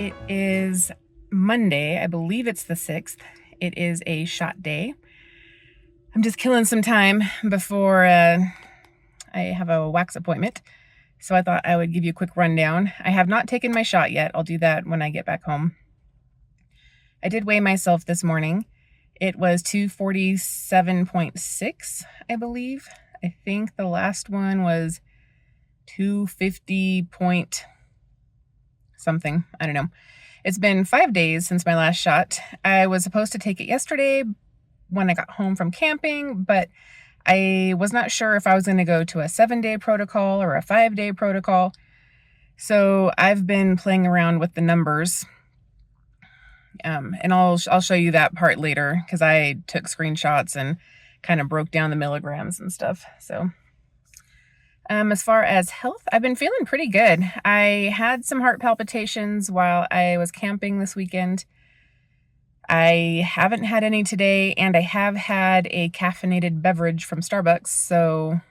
It is Monday. I believe it's the 6th. It is a shot day. I'm just killing some time before I have a wax appointment. So I thought I would give you a quick rundown. I have not taken my shot yet. I'll do that when I get back home. I did weigh myself this morning. It was 247.6, I believe. I think the last one was 250 point something. I don't know. It's been 5 days since my last shot. I was supposed to take it yesterday when I got home from camping, but I was not sure if I was going to go to a 7-day protocol or a 5-day protocol. So I've been playing around with the numbers. And I'll show you that part later because I took screenshots and kind of broke down the milligrams and stuff. So as far as health, I've been feeling pretty good. I had some heart palpitations while I was camping this weekend. I haven't had any today, and I have had a caffeinated beverage from Starbucks. So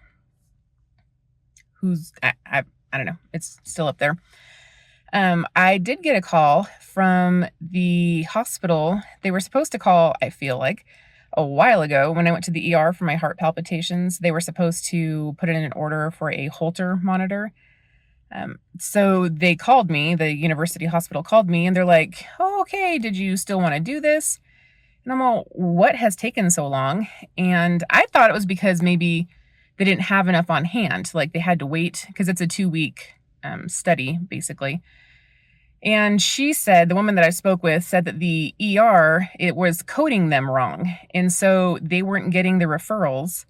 I don't know. It's still up there. I did get a call from the hospital. They were supposed to call, I feel like, a while ago when I went to the ER for my heart palpitations. They were supposed to put in an order for a Holter monitor. So they called me, the university hospital called me, and they're like, "Oh, okay, did you still want to do this?" And I'm all, "What has taken so long?" And I thought it was because maybe they didn't have enough on hand. Like they had to wait because it's a 2-week study, basically. And she said, the woman that I spoke with said that the ER, it was coding them wrong. And so they weren't getting the referrals.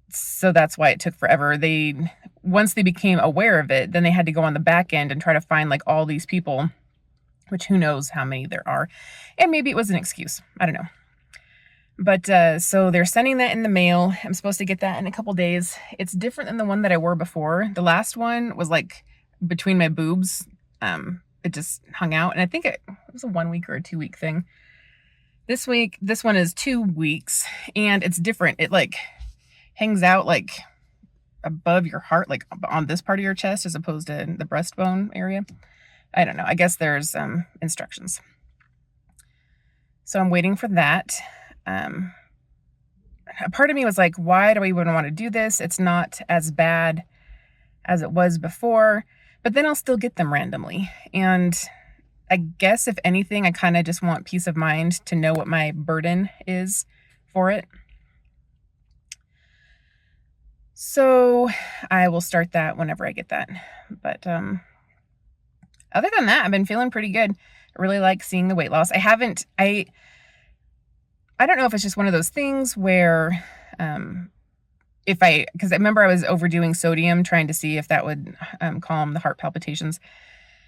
So that's why it took forever. Once they became aware of it, then they had to go on the back end and try to find like all these people, which who knows how many there are. And maybe it was an excuse. I don't know. But so they're sending that in the mail. I'm supposed to get that in a couple days. It's different than the one that I wore before. The last one was like between my boobs. It just hung out. And I think it was a 1 week or a 2-week thing. This one is 2 weeks, and it's different. It like hangs out like above your heart, like on this part of your chest as opposed to the breastbone area. I don't know. I guess there's instructions. So I'm waiting for that. A part of me was like, why do I even want to do this? It's not as bad as it was before, but then I'll still get them randomly. And I guess if anything, I kind of just want peace of mind to know what my burden is for it. So I will start that whenever I get that. But other than that, I've been feeling pretty good. I really like seeing the weight loss. I don't know if it's just one of those things where because I remember I was overdoing sodium trying to see if that would calm the heart palpitations.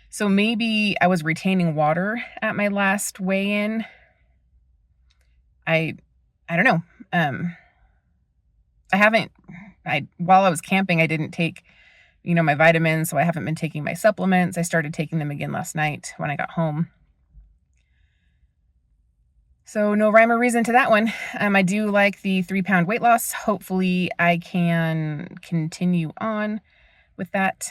So maybe I was retaining water at my last weigh-in. I don't know. While I was camping, I didn't take, my vitamins, so I haven't been taking my supplements. I started taking them again last night when I got home. So no rhyme or reason to that one. I do like the 3-pound weight loss. Hopefully I can continue on with that.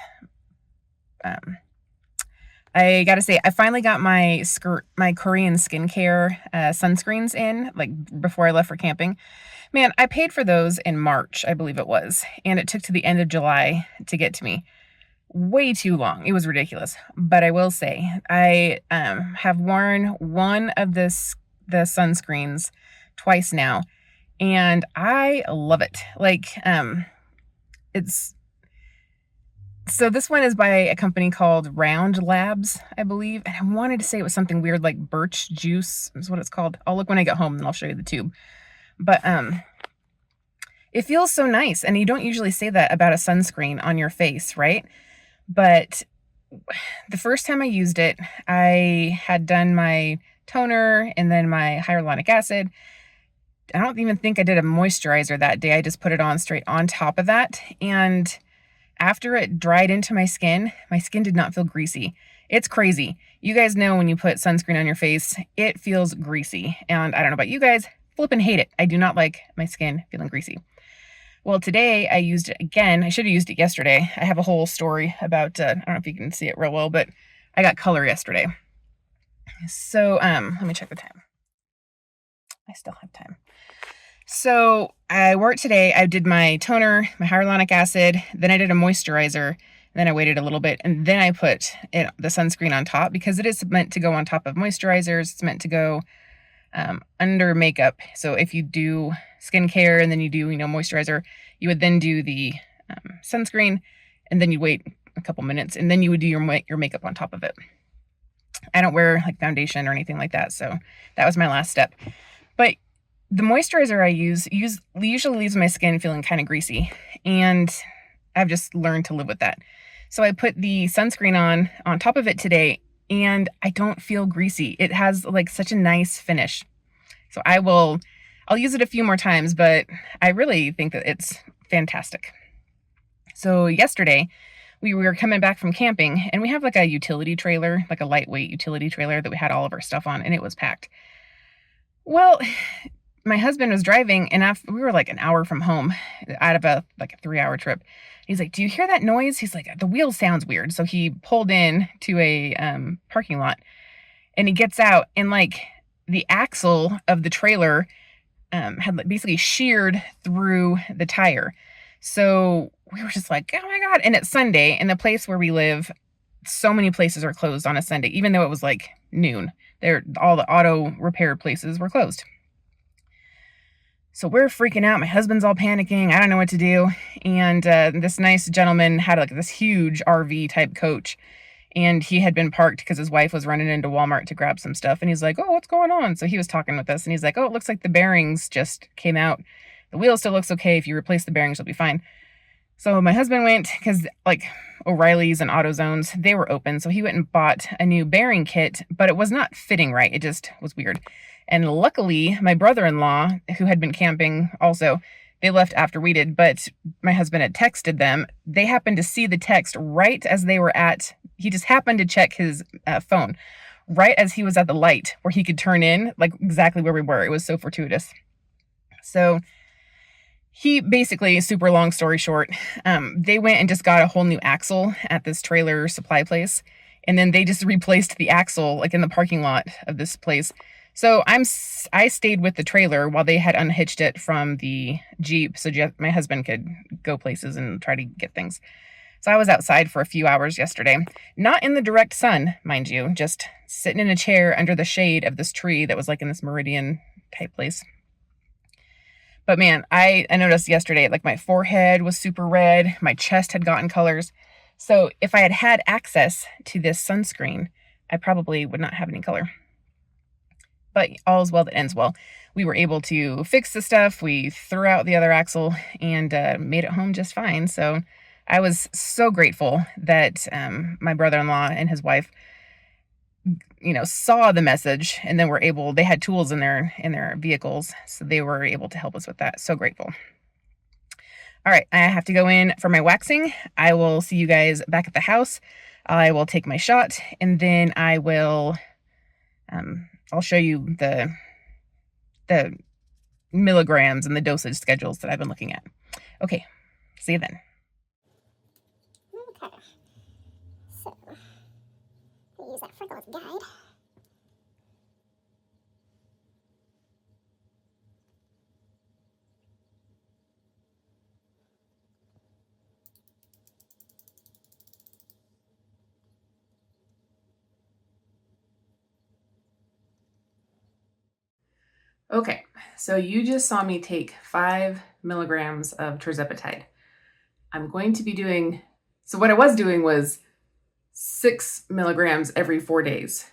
I gotta say, I finally got my Korean skincare sunscreens in, like before I left for camping. Man, I paid for those in March, I believe it was, and it took to the end of July to get to me. Way too long. It was ridiculous. But I will say, I have worn one of the sunscreens twice now, and I love it. Like, so this one is by a company called Round Labs, I believe. And I wanted to say it was something weird like birch juice is what it's called. I'll look when I get home, and I'll show you the tube. But it feels so nice. And you don't usually say that about a sunscreen on your face, right? But the first time I used it, I had done my toner and then my hyaluronic acid. I don't even think I did a moisturizer that day. I just put it on straight on top of that. And after it dried into my skin did not feel greasy. It's crazy. You guys know when you put sunscreen on your face, it feels greasy. And I don't know about you guys, flipping hate it. I do not like my skin feeling greasy. Well, today I used it again. I should have used it yesterday. I have a whole story about, I don't know if you can see it real well, but I got color yesterday. So, let me check the time. I still have time. So I worked today. I did my toner, my hyaluronic acid, then I did a moisturizer, then I waited a little bit, and then I put the sunscreen on top because it is meant to go on top of moisturizers. It's meant to go under makeup. So if you do skincare and then you do, moisturizer, you would then do the sunscreen, and then you wait a couple minutes, and then you would do your makeup on top of it. I don't wear like foundation or anything like that, so that was my last step. But the moisturizer I use usually leaves my skin feeling kind of greasy, and I've just learned to live with that. So I put the sunscreen on top of it today, and I don't feel greasy. It has like such a nice finish. So I'll use it a few more times, but I really think that it's fantastic. So yesterday we were coming back from camping, and we have like a utility trailer, like a lightweight utility trailer that we had all of our stuff on, and it was packed. Well, my husband was driving, and after we were like an hour from home out of a 3-hour trip. He's like, "Do you hear that noise?" He's like, "The wheel sounds weird." So he pulled in to a parking lot, and he gets out, and like the axle of the trailer had basically sheared through the tire. So we were just like, "Oh my God." And it's Sunday, and the place where we live, so many places are closed on a Sunday, even though it was like noon. All the auto repair places were closed. So we're freaking out. My husband's all panicking. I don't know what to do. And this nice gentleman had like this huge RV type coach, and he had been parked because his wife was running into Walmart to grab some stuff. And he's like, "Oh, what's going on?" So he was talking with us, and he's like, "Oh, it looks like the bearings just came out. The wheel still looks okay. If you replace the bearings, it'll be fine." So my husband went, because like O'Reilly's and AutoZone's, they were open. So he went and bought a new bearing kit, but it was not fitting right. It just was weird. And luckily, my brother-in-law, who had been camping also, they left after we did, but my husband had texted them. They happened to see the text right as they were he just happened to check his phone right as he was at the light where he could turn in, like exactly where we were. It was so fortuitous. So he basically, super long story short, they went and just got a whole new axle at this trailer supply place. And then they just replaced the axle like in the parking lot of this place. So I stayed with the trailer while they had unhitched it from the Jeep, so my husband could go places and try to get things. So I was outside for a few hours yesterday, not in the direct sun, mind you, just sitting in a chair under the shade of this tree that was like in this meridian type place. But man, I noticed yesterday, like my forehead was super red, my chest had gotten colors. So if I had had access to this sunscreen, I probably would not have any color. But all's well that ends well. We were able to fix the stuff. We threw out the other axle and made it home just fine. So I was so grateful that my brother-in-law and his wife, saw the message, and then they had tools in their vehicles, so they were able to help us with that. So grateful. All right, I have to go in for my waxing. I will see you guys back at the house. I will take my shot, and then I'll show you the milligrams and the dosage schedules that I've been looking at. Okay, see you then. Okay, so we'll use that freckles guide. Okay, so you just saw me take 5 milligrams of Tirzepatide. I'm going to be what I was doing was 6 milligrams every 4 days.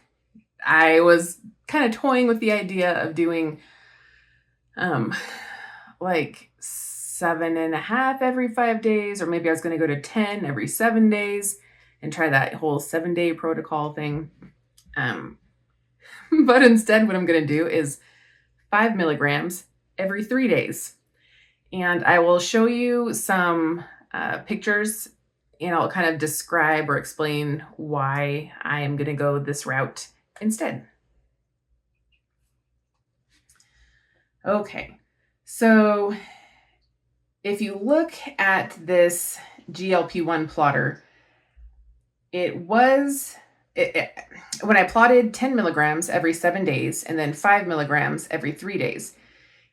I was kind of toying with the idea of doing like 7.5 every 5 days, or maybe I was going to go to 10 every 7 days and try that whole 7-day protocol thing. But instead, what I'm going to do is 5 milligrams every 3 days. And I will show you some pictures, and I'll kind of describe or explain why I am going to go this route instead. Okay, so if you look at this GLP-1 plotter, it when I plotted 10 milligrams every 7 days and then 5 milligrams every 3 days,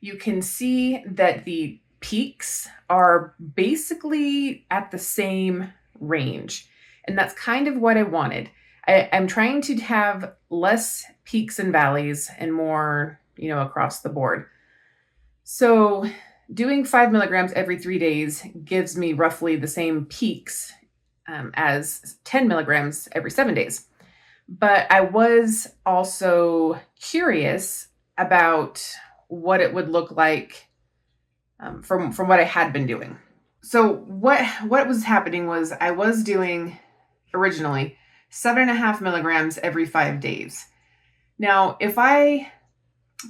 you can see that the peaks are basically at the same range. And that's kind of what I wanted. I'm trying to have less peaks and valleys and more, across the board. So doing 5 milligrams every 3 days gives me roughly the same peaks as 10 milligrams every 7 days. But I was also curious about what it would look like from what I had been doing. So what was happening was I was doing originally 7.5 milligrams every 5 days. Now, if I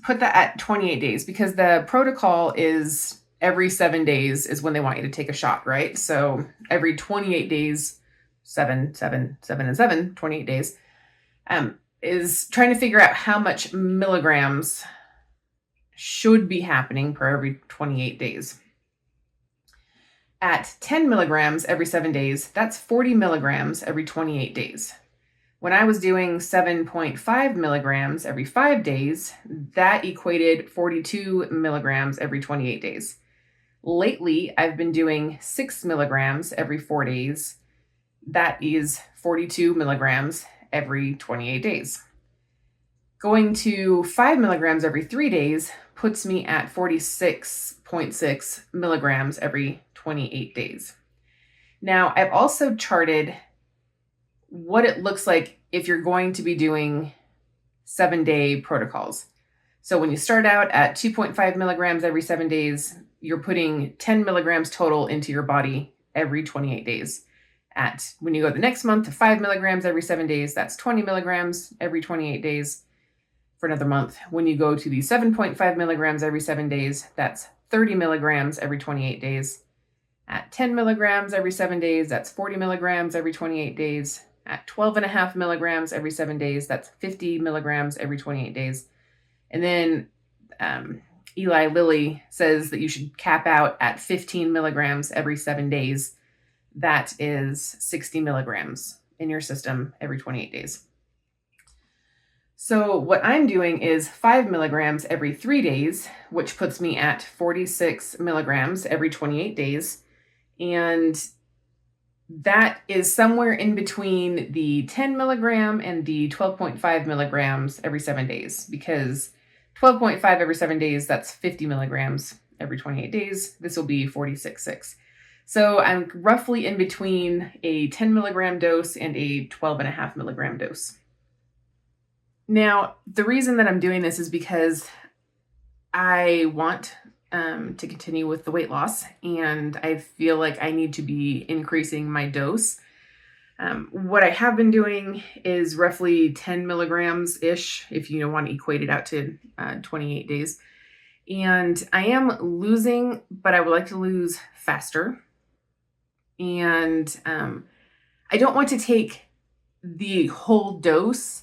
put that at 28 days, because the protocol is every 7 days is when they want you to take a shot, right? So every 28 days, 7, 7, 7, and 7, 28 days, is trying to figure out how much milligrams should be happening per every 28 days. At 10 milligrams every 7 days, that's 40 milligrams every 28 days. When I was doing 7.5 milligrams every 5 days, that equated 42 milligrams every 28 days. Lately, I've been doing 6 milligrams every 4 days. That is 42 milligrams every 28 days. Going to 5 milligrams every 3 days puts me at 46.6 milligrams every 28 days. Now, I've also charted what it looks like if you're going to be doing 7-day protocols. So when you start out at 2.5 milligrams every 7 days, you're putting 10 milligrams total into your body every 28 days. When you go the next month to 5 milligrams every 7 days, that's 20 milligrams every 28 days for another month. When you go to the 7.5 milligrams every 7 days, that's 30 milligrams every 28 days. At 10 milligrams every 7 days, that's 40 milligrams every 28 days. At 12.5 milligrams every 7 days, that's 50 milligrams every 28 days. And then Eli Lilly says that you should cap out at 15 milligrams every 7 days. That is 60 milligrams in your system every 28 days. So what I'm doing is 5 milligrams every 3 days, which puts me at 46 milligrams every 28 days. And that is somewhere in between the 10 milligram and the 12.5 milligrams every 7 days, because 12.5 every 7 days, that's 50 milligrams every 28 days. This will be 46.6. So I'm roughly in between a 10 milligram dose and a 12.5 milligram dose. Now, the reason that I'm doing this is because I want to continue with the weight loss, and I feel like I need to be increasing my dose. What I have been doing is roughly 10 milligrams-ish, if you want to equate it out to 28 days. And I am losing, but I would like to lose faster. And I don't want to take the whole dose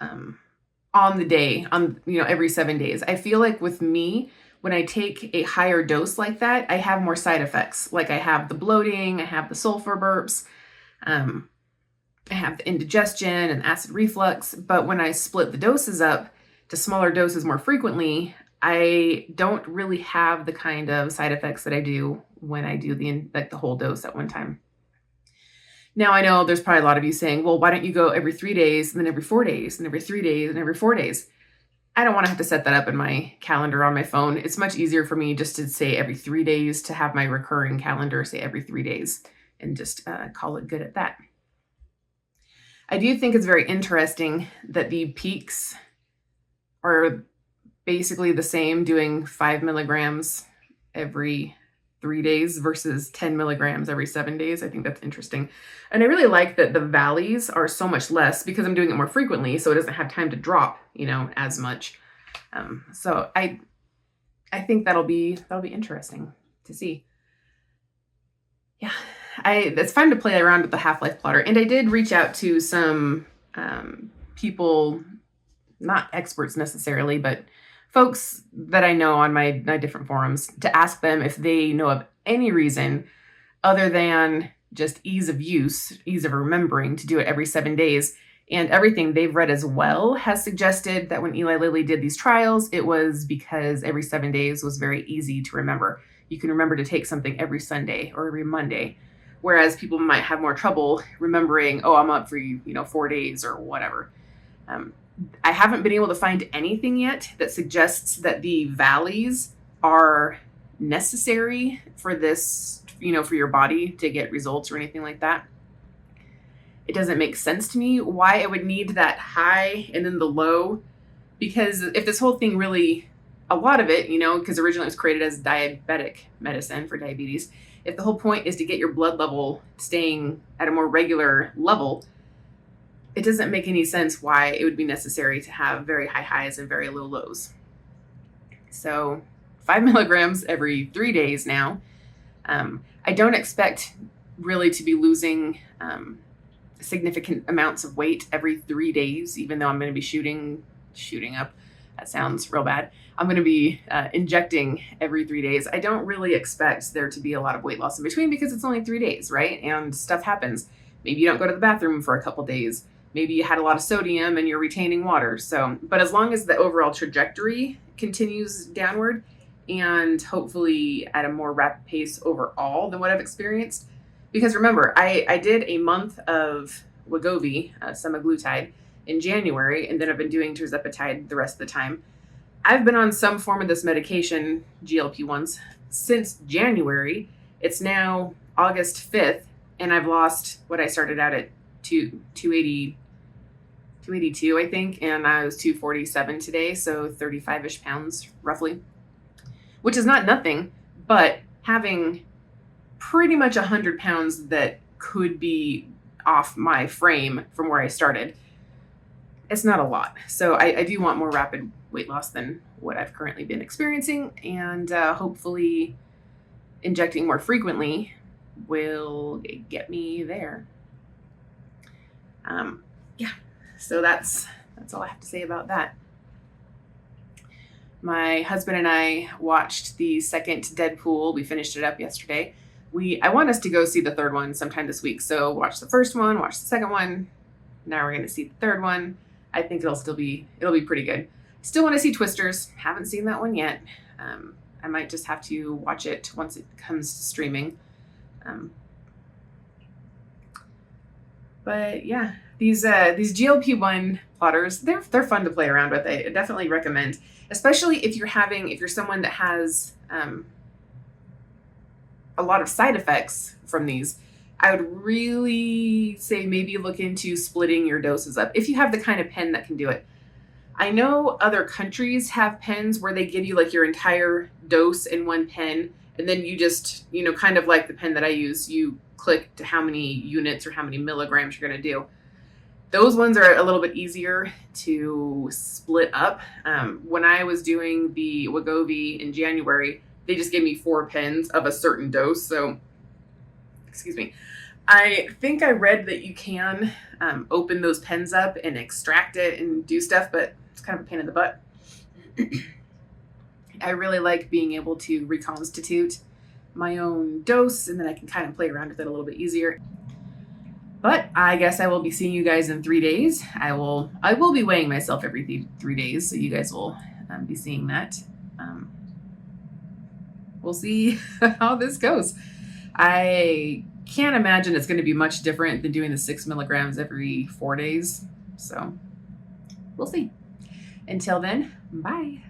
on the day, every 7 days. I feel like with me, when I take a higher dose like that, I have more side effects. Like I have the bloating, I have the sulfur burps, I have the indigestion and acid reflux. But when I split the doses up to smaller doses more frequently, I don't really have the kind of side effects that I do when I do the whole dose at one time. Now, I know there's probably a lot of you saying, well, why don't you go every 3 days and then every 4 days and every 3 days and every 4 days? I don't want to have to set that up in my calendar on my phone. It's much easier for me just to say every 3 days, to have my recurring calendar say every 3 days and just call it good at that. I do think it's very interesting that the peaks are basically the same, doing 5 milligrams every 3 days versus 10 milligrams every 7 days. I think that's interesting. And I really like that the valleys are so much less because I'm doing it more frequently, so it doesn't have time to drop, as much. So I think that'll be interesting to see. Yeah, it's fun to play around with the half-life plotter. And I did reach out to some people, not experts necessarily, but folks that I know on my different forums, to ask them if they know of any reason other than just ease of use, ease of remembering to do it every 7 days. And everything they've read as well has suggested that when Eli Lilly did these trials, it was because every 7 days was very easy to remember. You can remember to take something every Sunday or every Monday, whereas people might have more trouble remembering, oh, I'm up for 4 days or whatever. I haven't been able to find anything yet that suggests that the valleys are necessary for this, for your body to get results or anything like that. It doesn't make sense to me why it would need that high and then the low, because if this whole thing really, a lot of it, because originally it was created as diabetic medicine for diabetes, if the whole point is to get your blood level staying at a more regular level, it doesn't make any sense why it would be necessary to have very high highs and very low lows. So 5 milligrams every 3 days now. I don't expect really to be losing significant amounts of weight every 3 days, even though I'm going to be shooting up. That sounds real bad. I'm going to be injecting every 3 days. I don't really expect there to be a lot of weight loss in between because it's only 3 days, right? And stuff happens. Maybe you don't go to the bathroom for a couple days. Maybe you had a lot of sodium and you're retaining water. So, but as long as the overall trajectory continues downward and hopefully at a more rapid pace overall than what I've experienced, because remember, I did a month of Wegovy, semaglutide, in January, and then I've been doing Tirzepatide the rest of the time. I've been on some form of this medication, GLP-1s, since January. It's now August 5th, and I've lost what I started out at 282, I think, and I was 247 today, so 35-ish pounds, roughly, which is not nothing, but having pretty much 100 pounds that could be off my frame from where I started, it's not a lot. So I do want more rapid weight loss than what I've currently been experiencing, and hopefully injecting more frequently will get me there. Yeah, so that's all I have to say about that. My husband and I watched the second Deadpool. We finished it up yesterday. I want us to go see the third one sometime this week. So watch the first one, watch the second one. Now we're going to see the third one. I think it'll be pretty good. Still want to see Twisters. Haven't seen that one yet. I might just have to watch it once it comes to streaming. But yeah, these GLP-1 plotters, they're fun to play around with. I definitely recommend, especially if you're someone that has a lot of side effects from these. I would really say maybe look into splitting your doses up if you have the kind of pen that can do it. I know other countries have pens where they give you like your entire dose in one pen, and then you just, kind of like the pen that I use, you click to how many units or how many milligrams you're going to do. Those ones are a little bit easier to split up. When I was doing the Wegovy in January, they just gave me 4 pens of a certain dose. So, excuse me. I think I read that you can open those pens up and extract it and do stuff, but it's kind of a pain in the butt. I really like being able to reconstitute my own dose, and then I can kind of play around with it a little bit easier. But I guess I will be seeing you guys in 3 days. I will be weighing myself every 3 days, so you guys will be seeing that. We'll see how this goes. I can't imagine it's going to be much different than doing the 6 milligrams every 4 days. So we'll see. Until then, bye.